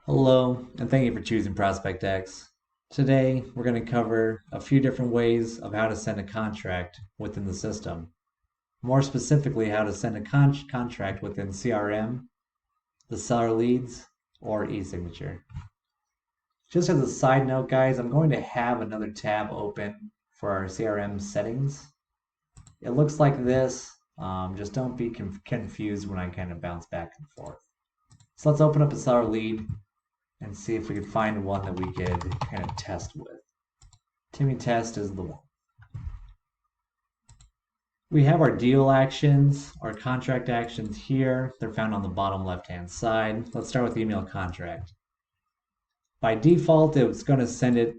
Hello, and thank you for choosing ProspectX. Today, we're going to cover a few different ways of how to send a contract within the system. More specifically, how to send a contract within CRM, the seller leads, or e-signature. Just as a side note, guys, I'm going to have another tab open for our CRM settings. It looks like this. Just don't be confused when I kind of bounce back and forth. So let's open up a seller lead and see if we could find one that we could kind of test with. Timmy test is the one. We have our deal actions, our contract actions here. They're found on the bottom left-hand side. Let's start with email contract. By default, it's going to send it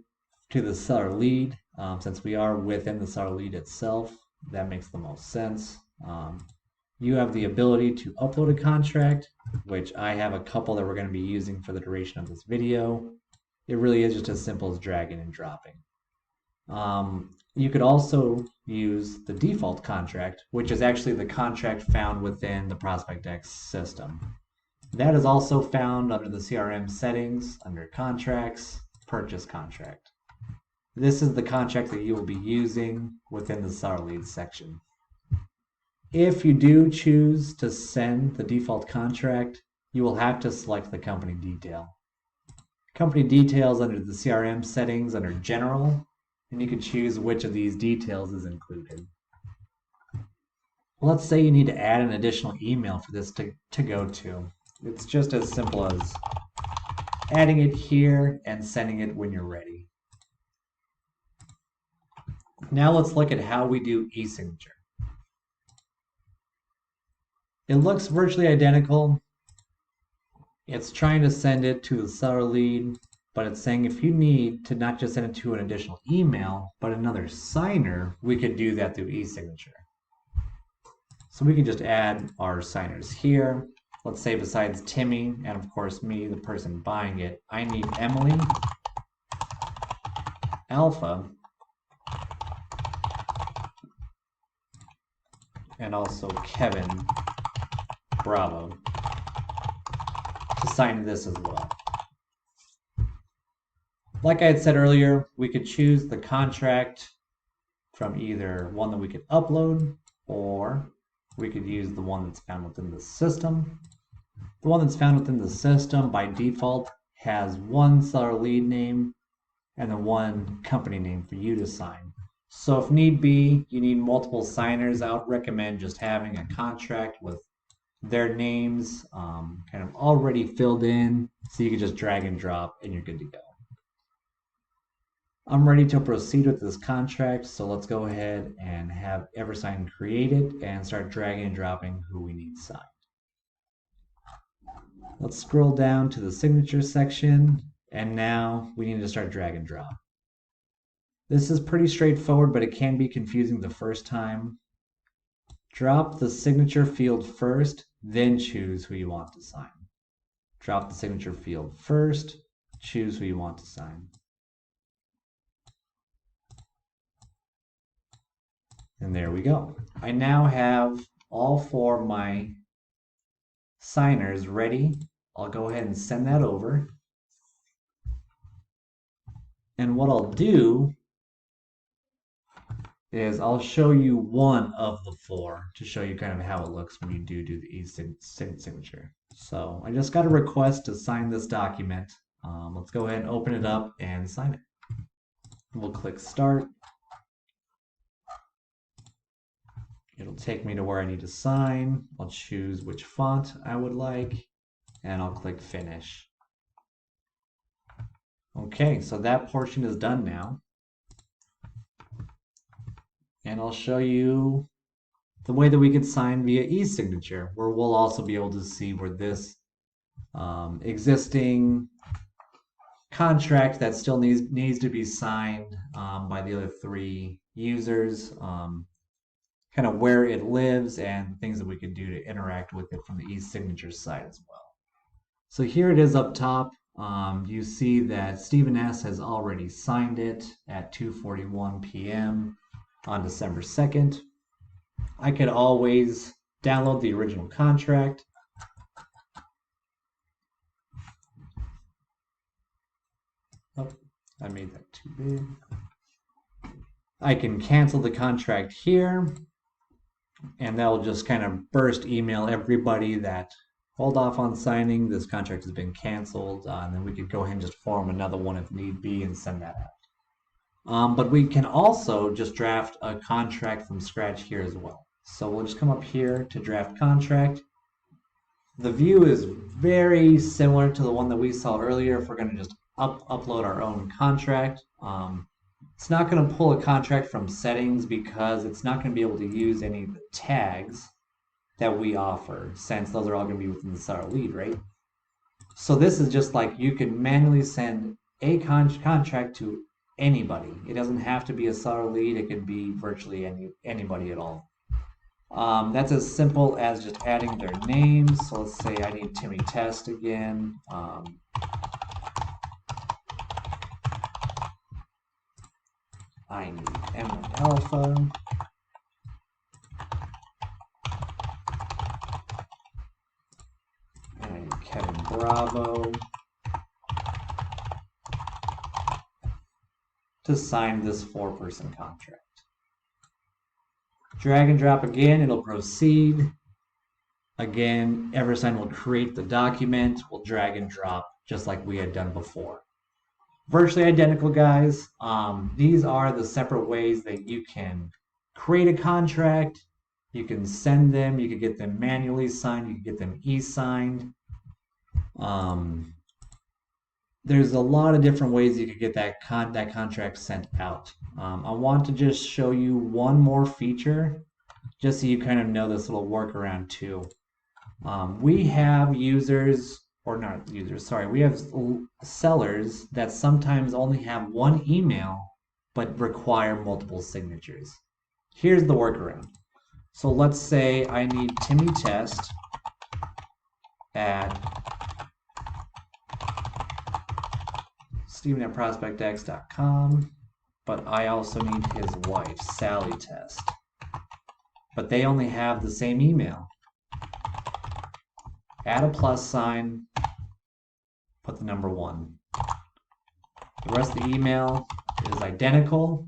to the seller lead. Since we are within the seller lead itself, that makes the most sense. You have the ability to upload a contract, which I have a couple that we're going to be using for the duration of this video. It really is just as simple as dragging and dropping. You could also use the default contract, which is actually the contract found within the ProspectX system. That is also found under the CRM settings, under contracts, purchase contract. This is the contract that you will be using within the seller leads section. If you do choose to send the default contract, you will have to select the company detail. Company details under the CRM settings under general, and you can choose which of these details is included. Let's say you need to add an additional email for this to go to. It's just as simple as adding it here and sending it when you're ready. Now let's look at how we do e-signature. It looks virtually identical. It's trying to send it to the seller lead, but it's saying if you need to not just send it to an additional email, but another signer, we could do that through e-signature. So we can just add our signers here. Let's say besides Timmy, and of course me, the person buying it, I need Emily, Alpha, and also Kevin, Bravo, to sign this as well. Like I had said earlier, we could choose the contract from either one that we could upload, or we could use the one that's found within the system. The one that's found within the system by default has one seller lead name and then one company name for you to sign. So if need be, you need multiple signers, I would recommend just having a contract with their names kind of already filled in, so you can just drag and drop and you're good to go. I'm ready to proceed with this contract, so let's go ahead and have EverSign created and start dragging and dropping who we need signed. Let's scroll down to the signature section, and now we need to start drag and drop. This is pretty straightforward, but it can be confusing the first time. Drop the signature field first, then choose who you want to sign. Drop the signature field first, choose who you want to sign. And there we go. I now have all four of my signers ready. I'll go ahead and send that over. And what I'll do is I'll show you one of the four to show you kind of how it looks when you do the e-signature. So I just got a request to sign this document. Let's go ahead and open it up and sign it. We'll click start. It'll take me to where I need to sign. I'll choose which font I would like, and I'll click finish. Okay, so that portion is done now. And I'll show you the way that we can sign via e-signature, where we'll also be able to see where this existing contract that still needs to be signed by the other three users, kind of where it lives and things that we can do to interact with it from the e-signature side as well. So here it is up top. You see that Stephen S. has already signed it at 2:41 p.m. on December 2nd. I could always download the original contract Oh, I made that too big. I can cancel the contract here, and that will just kind of burst email everybody that hold off on signing. This contract has been canceled, and then we could go ahead and just form another one if need be and send that out. But we can also just draft a contract from scratch here as well. So we'll just come up here to draft contract. The view is very similar to the one that we saw earlier if we're going to just upload our own contract. It's not going to pull a contract from settings because it's not going to be able to use any of the tags that we offer, since those are all going to be within the seller lead, right? So this is just like you can manually send a contract to anybody. It doesn't have to be a seller lead. It could be virtually anybody at all. That's as simple as just adding their names. So let's say I need Timmy Test again. I need M1 Alpha. And I need Kevin Bravo to sign this 4-person contract. Drag and drop again, it'll proceed. Again, EverSign will create the document, we'll drag and drop just like we had done before. Virtually identical, guys. These are the separate ways that you can create a contract. You can send them, you can get them manually signed, you can get them e-signed. There's a lot of different ways you could get that contract sent out. I want to just show you one more feature, just so you kind of know this little workaround too. We have users, or not users, sorry, we have sellers that sometimes only have one email, but require multiple signatures. Here's the workaround. So let's say I need Timmy Test at Steven@ProspectX.com, but I also need his wife, Sally Test. But they only have the same email. Add a plus sign, put the number 1. The rest of the email is identical.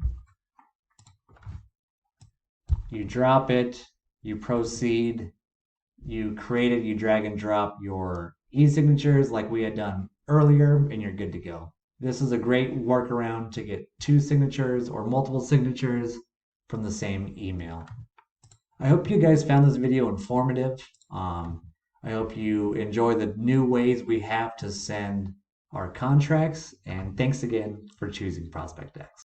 You drop it, you proceed, you create it, you drag and drop your e-signatures like we had done earlier, and you're good to go. This is a great workaround to get 2 signatures or multiple signatures from the same email. I hope you guys found this video informative. I hope you enjoy the new ways we have to send our contracts, and thanks again for choosing ProspectX.